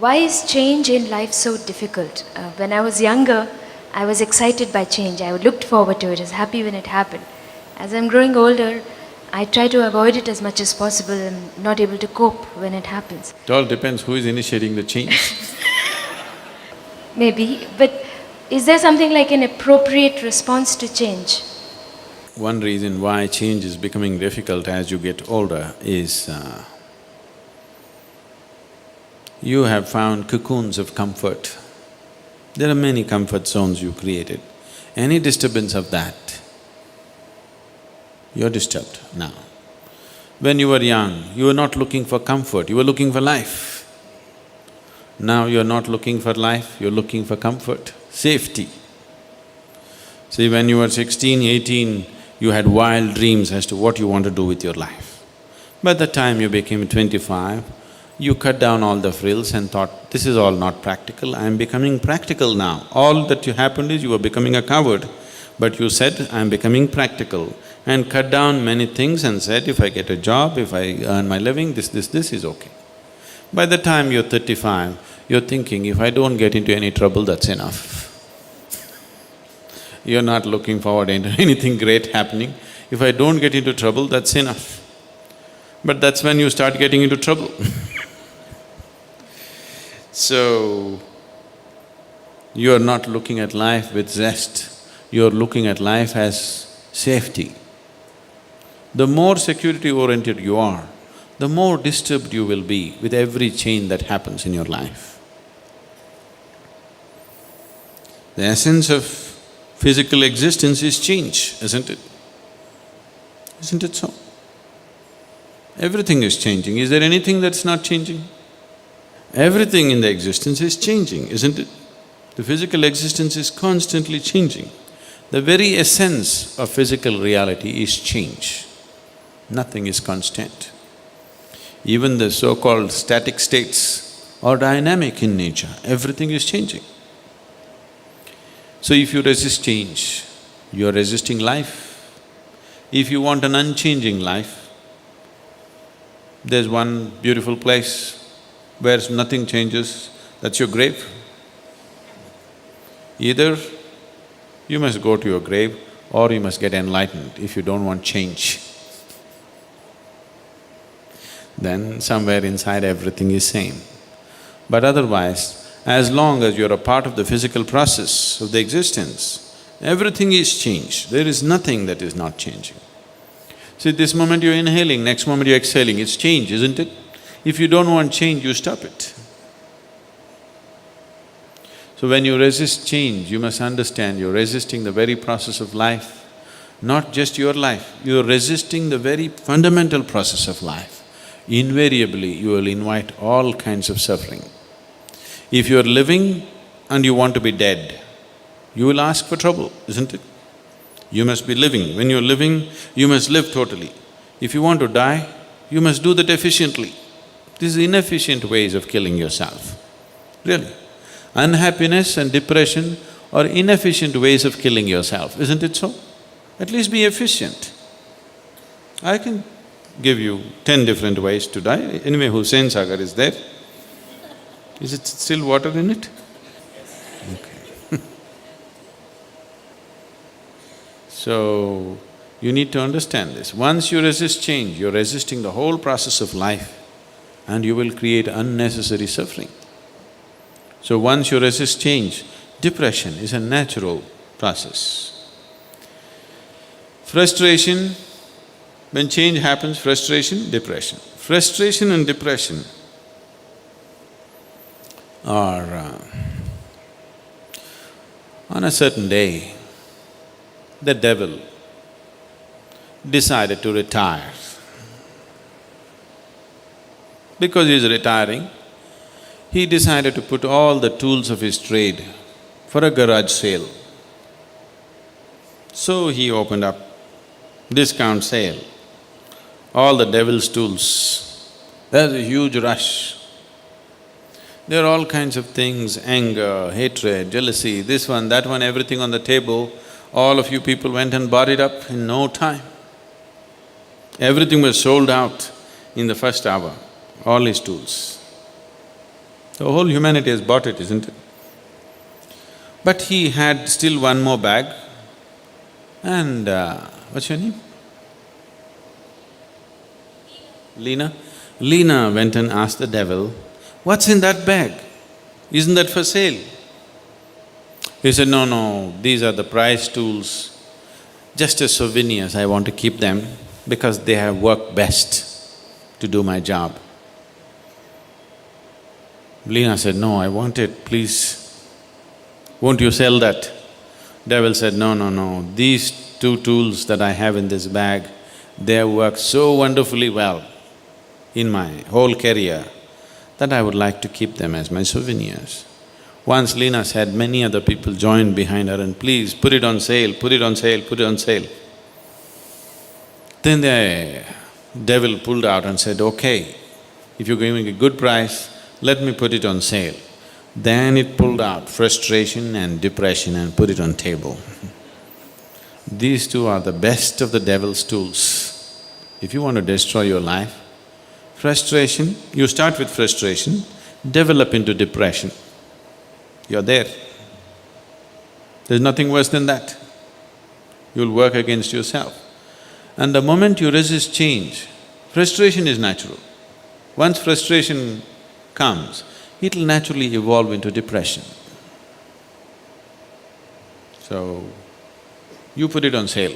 Why is change in life so difficult? When I was younger, I was excited by change. I looked forward to it, I was happy when it happened. As I'm growing older, I try to avoid it as much as possible. I'm not able to cope when it happens. It all depends who is initiating the change. Maybe, but is there something like an appropriate response to change? One reason why change is becoming difficult as you get older is you have found cocoons of comfort. There are many comfort zones you created. Any disturbance of that, you're disturbed now. When you were young, you were not looking for comfort, you were looking for life. Now you're not looking for life, you're looking for comfort, safety. See, when you were 16, 18, you had wild dreams as to what you want to do with your life. By the time you became 25, you cut down all the frills and thought, this is all not practical, I am becoming practical now. All that happened is you were becoming a coward, but you said, I am becoming practical, and cut down many things and said, if I get a job, if I earn my living, this is okay. By the time you're 35, you're thinking, if I don't get into any trouble, that's enough. You're not looking forward into anything great happening. If I don't get into trouble, that's enough. But that's when you start getting into trouble. So, you're not looking at life with zest, you're looking at life as safety. The more security-oriented you are, the more disturbed you will be with every change that happens in your life. The essence of physical existence is change, isn't it? Isn't it so? Everything is changing. Is there anything that's not changing? Everything in the existence is changing, isn't it? The physical existence is constantly changing. The very essence of physical reality is change. Nothing is constant. Even the so-called static states are dynamic in nature, everything is changing. So if you resist change, you're resisting life. If you want an unchanging life, there's one beautiful place where nothing changes, that's your grave. Either you must go to your grave or you must get enlightened if you don't want change. Then somewhere inside everything is same. But otherwise, as long as you're a part of the physical process of the existence, everything is changed, there is nothing that is not changing. See, this moment you're inhaling, next moment you're exhaling, it's change, isn't it? If you don't want change, you stop it. So when you resist change, you must understand you're resisting the very process of life, not just your life, you're resisting the very fundamental process of life. Invariably, you will invite all kinds of suffering. If you're living and you want to be dead, you will ask for trouble, isn't it? You must be living. When you're living, you must live totally. If you want to die, you must do that efficiently. These are inefficient ways of killing yourself, really. Unhappiness and depression are inefficient ways of killing yourself, isn't it so? At least be efficient. I can give you 10 different ways to die. Anyway, Hussain Sagar is there. Is it still water in it? Okay. So, you need to understand this. Once you resist change, you're resisting the whole process of life and you will create unnecessary suffering. So once you resist change, depression is a natural process. Frustration, when change happens, frustration, depression. Frustration and depression are… on a certain day, the devil decided to retire. Because he is retiring, he decided to put all the tools of his trade for a garage sale. So he opened up discount sale, all the devil's tools. There's a huge rush. There are all kinds of things, anger, hatred, jealousy, this one, that one, everything on the table. All of you people went and bought it up in no time. Everything was sold out in the first hour, all his tools. The whole humanity has bought it, isn't it? But he had still one more bag and what's your name? Leena? Leena went and asked the devil, "What's in that bag? Isn't that for sale?" He said, "No, no, these are the prize tools. Just as souvenirs, I want to keep them because they have worked best to do my job." Leena said, "No, I want it, please. Won't you sell that?" Devil said, "No, no, no, these two tools that I have in this bag, they have worked so wonderfully well in my whole career that I would like to keep them as my souvenirs." Once Leena said, many other people joined behind her and, "Please, put it on sale, put it on sale, put it on sale." Then the devil pulled out and said, "Okay, if you're giving a good price, let me put it on sale." Then it pulled out frustration and depression and put it on table. These two are the best of the devil's tools. If you want to destroy your life, frustration, you start with frustration, develop into depression. You're there. There's nothing worse than that. You'll work against yourself. And the moment you resist change, frustration is natural. Once frustration comes, it'll naturally evolve into depression. So, you put it on sale.